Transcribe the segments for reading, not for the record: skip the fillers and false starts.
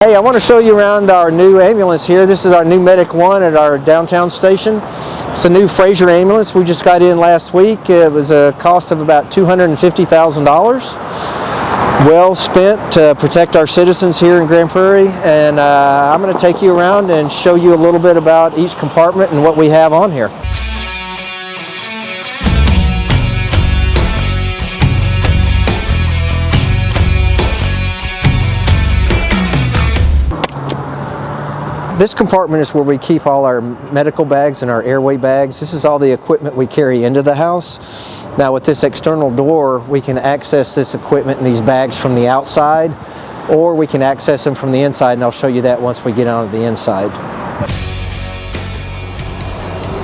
Hey, I want to show you around our new ambulance here. This is our new Medic 1 at our downtown station. It's a new Fraser ambulance. We just got in last week. It was a cost of about $250,000. Well spent to protect our citizens here in Grand Prairie. And I'm going to take you around and show you a little bit about each compartment and what we have on here. This compartment is where we keep all our medical bags and our airway bags. This is all the equipment we carry into the house. Now with this external door, we can access this equipment and these bags from the outside, or we can access them from the inside, and I'll show you that once we get onto the inside.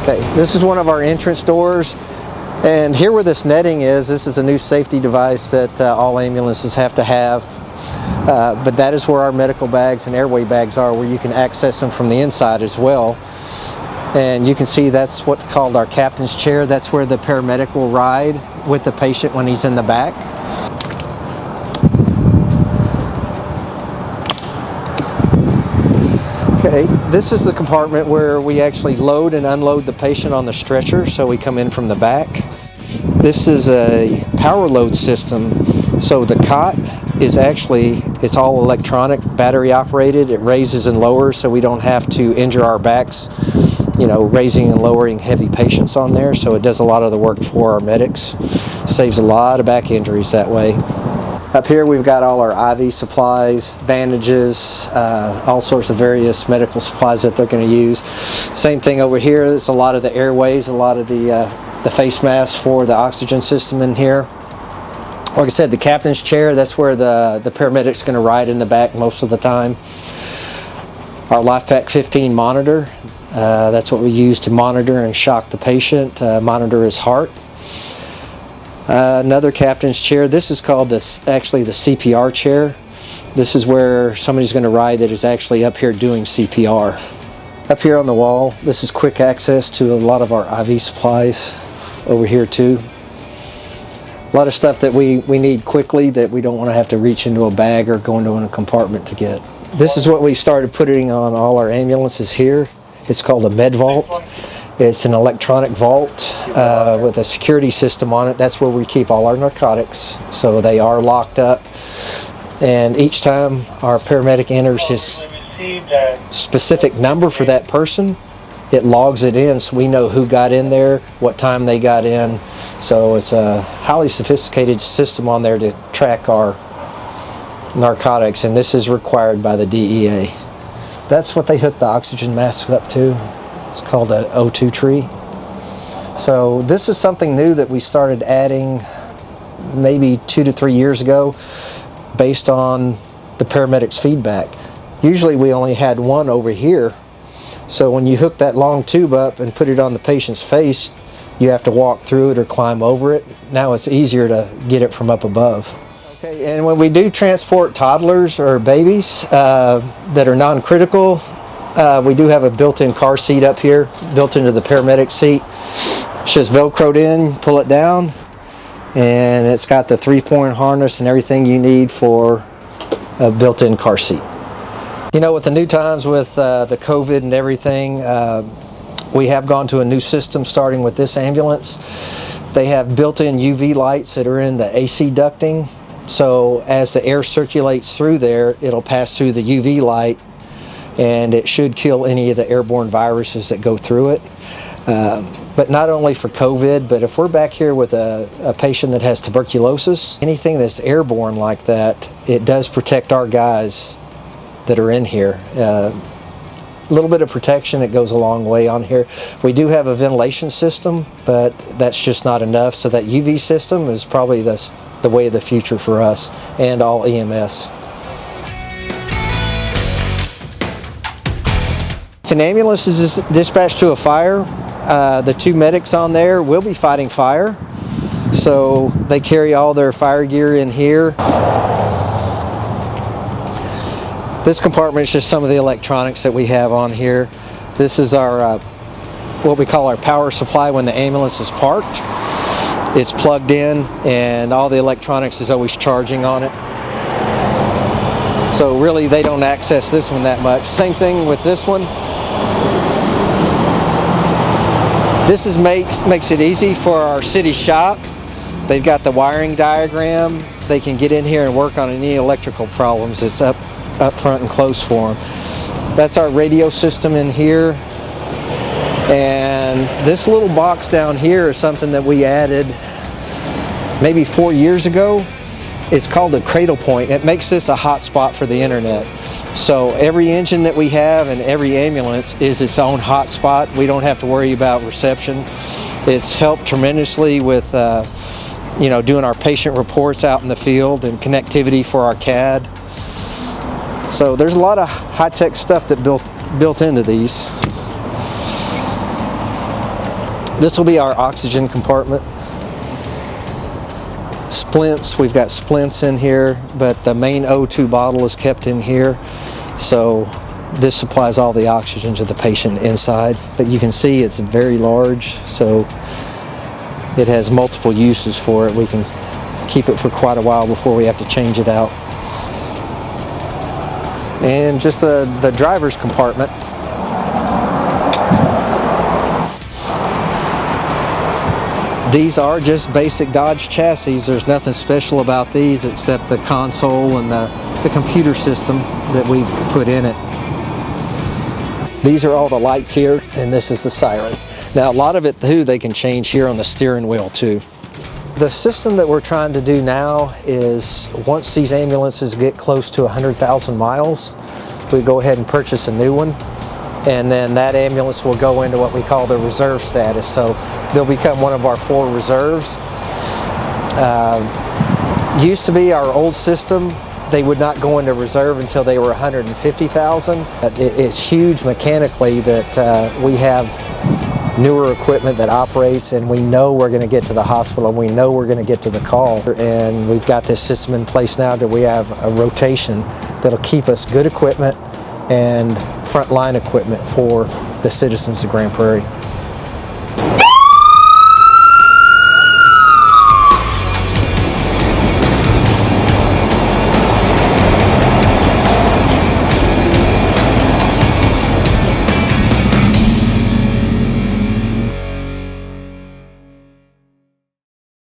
Okay, this is one of our entrance doors. And here where this netting is, this is a new safety device that all ambulances have to have. But that is where our medical bags and airway bags are, where you can access them from the inside as well. And you can see that's what's called our captain's chair. That's where the paramedic will ride with the patient when he's in the back. Okay, this is the compartment where we actually load and unload the patient on the stretcher, so we come in from the back. This is a power load system, so the cot is actually, it's all electronic, battery operated. It raises and lowers, so we don't have to injure our backs, you know, raising and lowering heavy patients on there. So it does a lot of the work for our medics. Saves a lot of back injuries that way. Up here we've got all our IV supplies, bandages, all sorts of various medical supplies that they're going to use. Same thing over here. There's a lot of the airways, a lot of the face masks for the oxygen system in here. Like I said, the captain's chair, that's where the paramedic's going to ride in the back most of the time. Our LifePak 15 monitor, that's what we use to monitor and shock the patient, monitor his heart. Another captain's chair, this is called actually the CPR chair. This is where somebody's going to ride that is actually up here doing CPR. Up here on the wall, this is quick access to a lot of our IV supplies over here too. A lot of stuff that we need quickly that we don't want to have to reach into a bag or go into a compartment to get. This is what we started putting on all our ambulances here. It's called a med vault. It's an electronic vault with a security system on it. That's where we keep all our narcotics. So they are locked up. And each time our paramedic enters his specific number for that person, it logs it in so we know who got in there, what time they got in. So it's a highly sophisticated system on there to track our narcotics, and this is required by the DEA. That's what they hook the oxygen mask up to. It's called an O2 tree. So this is something new that we started adding maybe 2 to 3 years ago based on the paramedics' feedback. Usually we only had one over here. So when you hook that long tube up and put it on the patient's face, you have to walk through it or climb over it. Now it's easier to get it from up above. Okay, and when we do transport toddlers or babies that are non-critical, we do have a built-in car seat up here, built into the paramedic seat. It's just Velcroed in, pull it down, and it's got the 3-point harness and everything you need for a built-in car seat. You know, with the new times with the COVID and everything, we have gone to a new system starting with this ambulance. They have built-in UV lights that are in the AC ducting. So as the air circulates through there, it'll pass through the UV light and it should kill any of the airborne viruses that go through it. But not only for COVID, but if we're back here with a patient that has tuberculosis, anything that's airborne like that, it does protect our guys that are in here. A little bit of protection, it goes a long way on here. We do have a ventilation system, but that's just not enough. So that UV system is probably the way of the future for us and all EMS. If an ambulance is dispatched to a fire, the 2 medics on there will be fighting fire. So they carry all their fire gear in here. This compartment is just some of the electronics that we have on here. This is our what we call our power supply when the ambulance is parked. It's plugged in and all the electronics is always charging on it. So really they don't access this one that much. Same thing with this one. This makes it easy for our city shop. They've got the wiring diagram. They can get in here and work on any electrical problems that's up front and close for them. That's our radio system in here. And this little box down here is something that we added maybe 4 years ago. It's called a cradle point. It makes this a hotspot for the internet. So every engine that we have and every ambulance is its own hotspot. We don't have to worry about reception. It's helped tremendously with doing our patient reports out in the field and connectivity for our CAD. So there's a lot of high-tech stuff that built into these. This will be our oxygen compartment. Splints, we've got splints in here, but the main O2 bottle is kept in here. So this supplies all the oxygen to the patient inside. But you can see it's very large, so it has multiple uses for it. We can keep it for quite a while before we have to change it out. And just the driver's compartment. These are just basic Dodge chassis. There's nothing special about these except the console and the computer system that we've put in it. These are all the lights here, and this is the siren. Now a lot of it too they can change here on the steering wheel too. The system that we're trying to do now is once these ambulances get close to 100,000 miles, we go ahead and purchase a new one. And then that ambulance will go into what we call the reserve status. So they'll become one of our 4 reserves. Used to be our old system, they would not go into reserve until they were 150,000. It's huge mechanically that we have newer equipment that operates, and we know we're going to get to the hospital, and we know we're going to get to the call. And we've got this system in place now that we have a rotation that'll keep us good equipment and frontline equipment for the citizens of Grand Prairie.